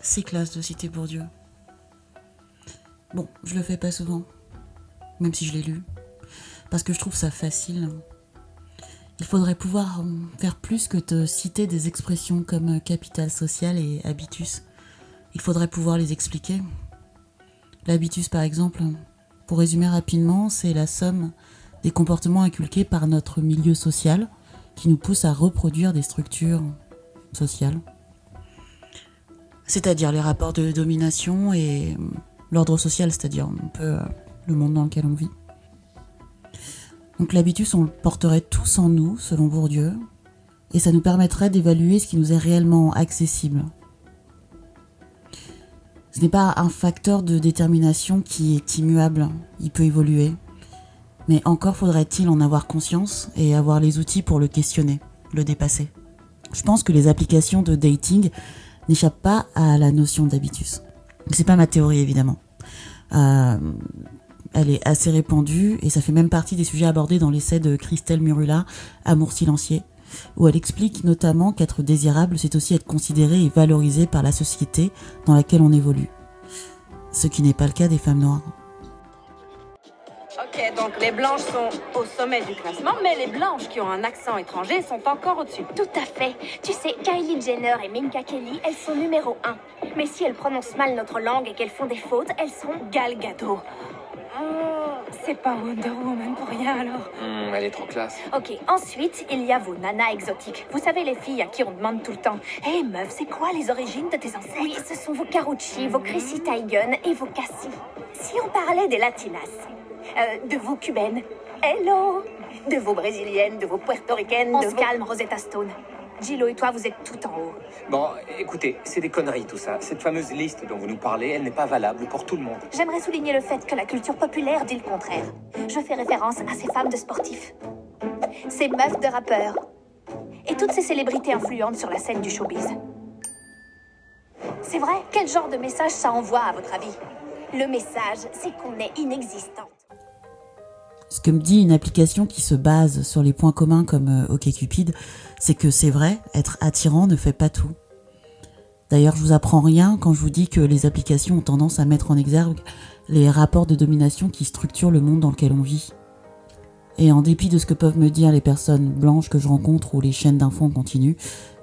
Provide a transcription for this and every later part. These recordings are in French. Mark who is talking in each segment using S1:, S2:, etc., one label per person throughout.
S1: C'est classe de citer Bourdieu. Bon, je le fais pas souvent, même si je l'ai lu, parce que je trouve ça facile. Il faudrait pouvoir faire plus que de citer des expressions comme capital social et habitus. Il faudrait pouvoir les expliquer. L'habitus, par exemple, pour résumer rapidement, c'est la somme des comportements inculqués par notre milieu social qui nous poussent à reproduire des structures sociales. C'est-à-dire les rapports de domination et l'ordre social, c'est-à-dire un peu le monde dans lequel on vit. Donc l'habitus, on le porterait tous en nous, selon Bourdieu, et ça nous permettrait d'évaluer ce qui nous est réellement accessible. Ce n'est pas un facteur de détermination qui est immuable, il peut évoluer, mais encore faudrait-il en avoir conscience et avoir les outils pour le questionner, le dépasser. Je pense que les applications de dating n'échappent pas à la notion d'habitus. C'est pas ma théorie, évidemment. Elle est assez répandue et ça fait même partie des sujets abordés dans l'essai de Christelle Murula, Amour silencieux, où elle explique notamment qu'être désirable, c'est aussi être considéré et valorisé par la société dans laquelle on évolue. Ce qui n'est pas le cas des femmes noires.
S2: Ok, donc les blanches sont au sommet du classement, mais les blanches qui ont un accent étranger sont encore au-dessus.
S3: Tout à fait. Tu sais, Kylie Jenner et Minka Kelly, elles sont numéro 1. Mais si elles prononcent mal notre langue et qu'elles font des fautes, elles sont
S2: Gal Gadot. C'est pas Wonder Woman pour rien alors.
S4: Elle est trop classe.
S3: Ok, ensuite, il y a vos nanas exotiques. Vous savez, les filles à qui on demande tout le temps « Hey meuf, c'est quoi les origines de tes ancêtres ?» Oui, ce sont vos Carucci, vos Chrissy Teigen et vos Cassie. Si on parlait des latinas, de vos cubaines, hello, de vos brésiliennes, de vos puertoricaines, on se calme, Rosetta Stone. Gillo et toi, vous êtes tout en haut.
S4: Bon, écoutez, c'est des conneries tout ça. Cette fameuse liste dont vous nous parlez, elle n'est pas valable pour tout le monde.
S3: J'aimerais souligner le fait que la culture populaire dit le contraire. Je fais référence à ces femmes de sportifs, ces meufs de rappeurs, et toutes ces célébrités influentes sur la scène du showbiz. C'est vrai, quel genre de message ça envoie à votre avis? Le message, c'est qu'on est inexistante.
S1: Ce que me dit une application qui se base sur les points communs comme OkCupid, c'est que c'est vrai, être attirant ne fait pas tout. D'ailleurs, je vous apprends rien quand je vous dis que les applications ont tendance à mettre en exergue les rapports de domination qui structurent le monde dans lequel on vit. Et en dépit de ce que peuvent me dire les personnes blanches que je rencontre ou les chaînes d'infos en continu,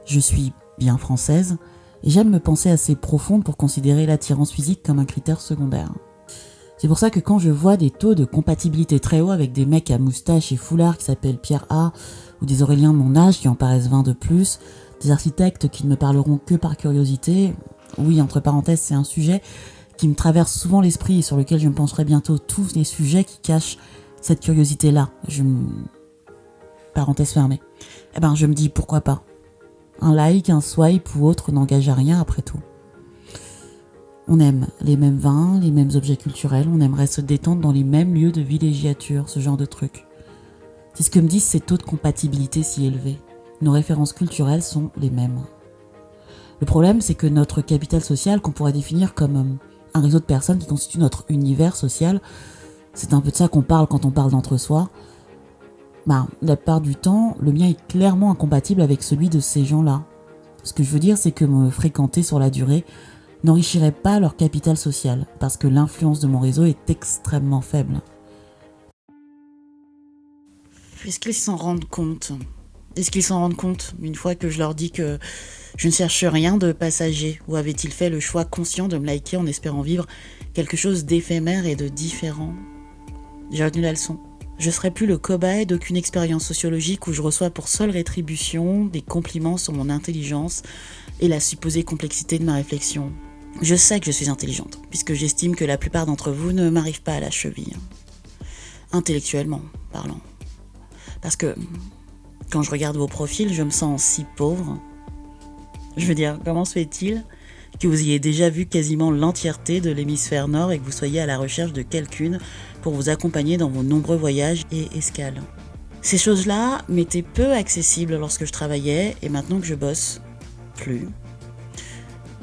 S1: je suis bien française et j'aime me penser assez profonde pour considérer l'attirance physique comme un critère secondaire. C'est pour ça que quand je vois des taux de compatibilité très hauts avec des mecs à moustache et foulard qui s'appellent Pierre A, ou des Auréliens de mon âge qui en paraissent 20 de plus, des architectes qui ne me parleront que par curiosité, oui, entre parenthèses, c'est un sujet qui me traverse souvent l'esprit et sur lequel je me pencherai bientôt, tous les sujets qui cachent cette curiosité-là. Parenthèse fermée. Je me dis pourquoi pas. Un like, un swipe ou autre n'engage à rien après tout. On aime les mêmes vins, les mêmes objets culturels, on aimerait se détendre dans les mêmes lieux de villégiature, ce genre de truc. C'est ce que me disent ces taux de compatibilité si élevés. Nos références culturelles sont les mêmes. Le problème, c'est que notre capital social, qu'on pourrait définir comme un réseau de personnes qui constituent notre univers social, c'est un peu de ça qu'on parle quand on parle d'entre-soi. La plupart du temps, le mien est clairement incompatible avec celui de ces gens-là. Ce que je veux dire, c'est que me fréquenter sur la durée n'enrichirait pas leur capital social, parce que l'influence de mon réseau est extrêmement faible. Est-ce qu'ils s'en rendent compte ? Est-ce qu'ils s'en rendent compte une fois que je leur dis que je ne cherche rien de passager ? Ou avaient-ils fait le choix conscient de me liker en espérant vivre quelque chose d'éphémère et de différent ? J'ai retenu la leçon. Je ne serai plus le cobaye d'aucune expérience sociologique où je reçois pour seule rétribution des compliments sur mon intelligence et la supposée complexité de ma réflexion. Je sais que je suis intelligente, puisque j'estime que la plupart d'entre vous ne m'arrivent pas à la cheville. Intellectuellement parlant. Parce que, quand je regarde vos profils, je me sens si pauvre. Je veux dire, comment se fait-il que vous ayez déjà vu quasiment l'entièreté de l'hémisphère nord et que vous soyez à la recherche de quelqu'une pour vous accompagner dans vos nombreux voyages et escales ? Ces choses-là m'étaient peu accessibles lorsque je travaillais, et maintenant que je bosse, plus.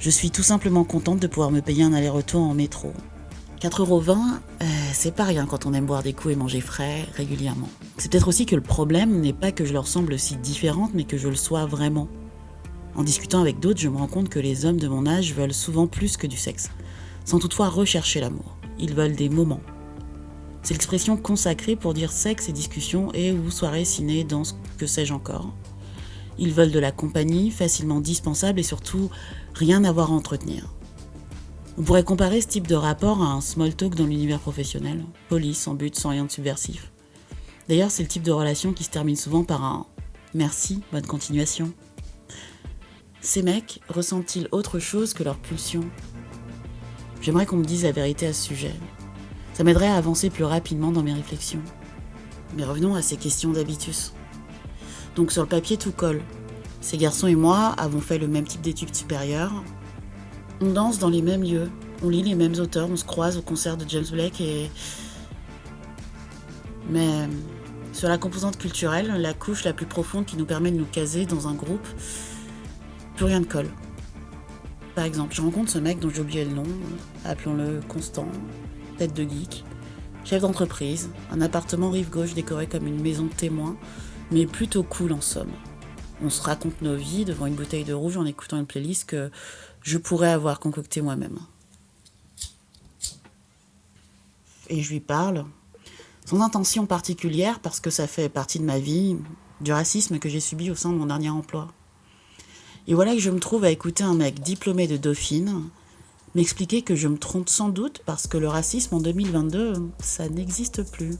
S1: Je suis tout simplement contente de pouvoir me payer un aller-retour en métro. 4,20 €, c'est pas rien quand on aime boire des coups et manger frais régulièrement. C'est peut-être aussi que le problème n'est pas que je leur semble si différente, mais que je le sois vraiment. En discutant avec d'autres, je me rends compte que les hommes de mon âge veulent souvent plus que du sexe, sans toutefois rechercher l'amour. Ils veulent des moments. C'est l'expression consacrée pour dire sexe et discussion et ou soirée, ciné, danse, que sais-je encore. Ils veulent de la compagnie, facilement dispensable et surtout rien avoir à entretenir. On pourrait comparer ce type de rapport à un small talk dans l'univers professionnel, poli, sans but, sans rien de subversif. D'ailleurs, c'est le type de relation qui se termine souvent par un « merci, bonne continuation ». Ces mecs ressentent-ils autre chose que leur pulsion ? J'aimerais qu'on me dise la vérité à ce sujet. Ça m'aiderait à avancer plus rapidement dans mes réflexions. Mais revenons à ces questions d'habitus. Donc sur le papier, tout colle. Ces garçons et moi avons fait le même type d'études supérieures. On danse dans les mêmes lieux, on lit les mêmes auteurs, on se croise au concert de James Blake et... Mais sur la composante culturelle, la couche la plus profonde qui nous permet de nous caser dans un groupe, plus rien ne colle. Par exemple, je rencontre ce mec dont j'ai oublié le nom, appelons-le Constant, tête de geek, chef d'entreprise, un appartement rive gauche décoré comme une maison de témoin, mais plutôt cool en somme. On se raconte nos vies devant une bouteille de rouge en écoutant une playlist que je pourrais avoir concoctée moi-même. Et je lui parle. Son intention particulière, parce que ça fait partie de ma vie, du racisme que j'ai subi au sein de mon dernier emploi. Et voilà que je me trouve à écouter un mec diplômé de Dauphine m'expliquer que je me trompe sans doute parce que le racisme en 2022, ça n'existe plus.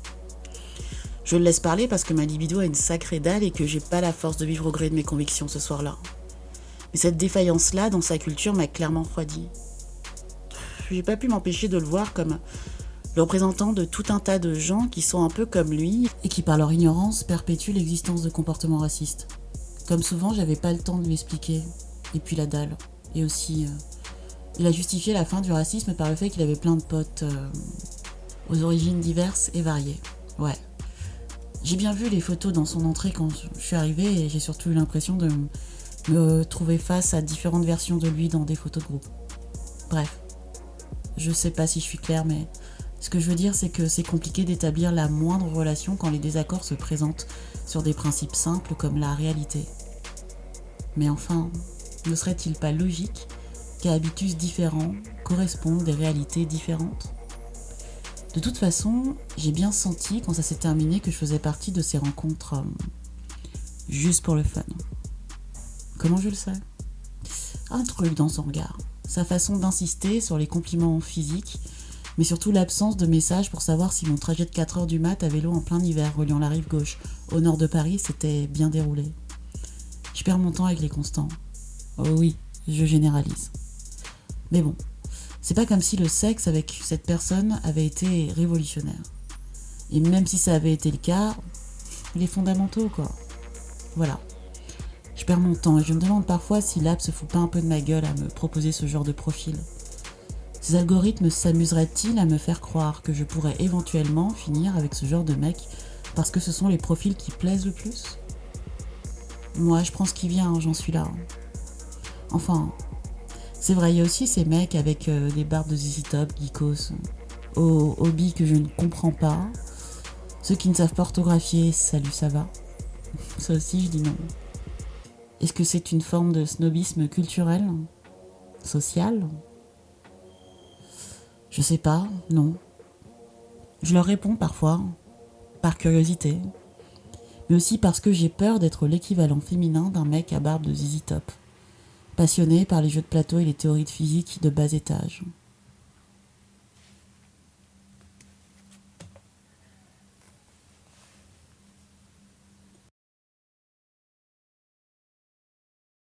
S1: Je le laisse parler parce que ma libido a une sacrée dalle et que j'ai pas la force de vivre au gré de mes convictions ce soir-là. Mais cette défaillance-là, dans sa culture, m'a clairement refroidi. J'ai pas pu m'empêcher de le voir comme le représentant de tout un tas de gens qui sont un peu comme lui et qui, par leur ignorance, perpétuent l'existence de comportements racistes. Comme souvent, j'avais pas le temps de lui expliquer. Et puis la dalle. Et aussi, il a justifié la fin du racisme par le fait qu'il avait plein de potes aux origines diverses et variées. Ouais. J'ai bien vu les photos dans son entrée quand je suis arrivée et j'ai surtout eu l'impression de me trouver face à différentes versions de lui dans des photos de groupe. Bref, je sais pas si je suis claire, mais ce que je veux dire, c'est que c'est compliqué d'établir la moindre relation quand les désaccords se présentent sur des principes simples comme la réalité. Mais enfin, ne serait-il pas logique qu'à habitus différents correspondent des réalités différentes ? De toute façon, j'ai bien senti quand ça s'est terminé que je faisais partie de ces rencontres juste pour le fun. Comment je le sais ? Un truc dans son regard, sa façon d'insister sur les compliments physiques, mais surtout l'absence de messages pour savoir si mon trajet de 4h du mat à vélo en plein hiver reliant la rive gauche au nord de Paris s'était bien déroulé. Je perds mon temps avec les constants. Oh oui, je généralise. Mais bon, c'est pas comme si le sexe avec cette personne avait été révolutionnaire. Et même si ça avait été le cas, les fondamentaux quoi. Voilà. Je perds mon temps et je me demande parfois si l'app se fout pas un peu de ma gueule à me proposer ce genre de profil. Ces algorithmes s'amuseraient-ils à me faire croire que je pourrais éventuellement finir avec ce genre de mec parce que ce sont les profils qui plaisent le plus ? Moi, je prends ce qui vient, j'en suis là. Enfin, c'est vrai, il y a aussi ces mecs avec des barbes de ZZ Top, geekos, aux hobbies que je ne comprends pas. Ceux qui ne savent pas orthographier, salut, ça va. Ça aussi, je dis non. Est-ce que c'est une forme de snobisme culturel ? Social ? Je sais pas, non. Je leur réponds parfois, par curiosité, mais aussi parce que j'ai peur d'être l'équivalent féminin d'un mec à barbe de ZZ Top, passionné par les jeux de plateau et les théories de physique de bas étage.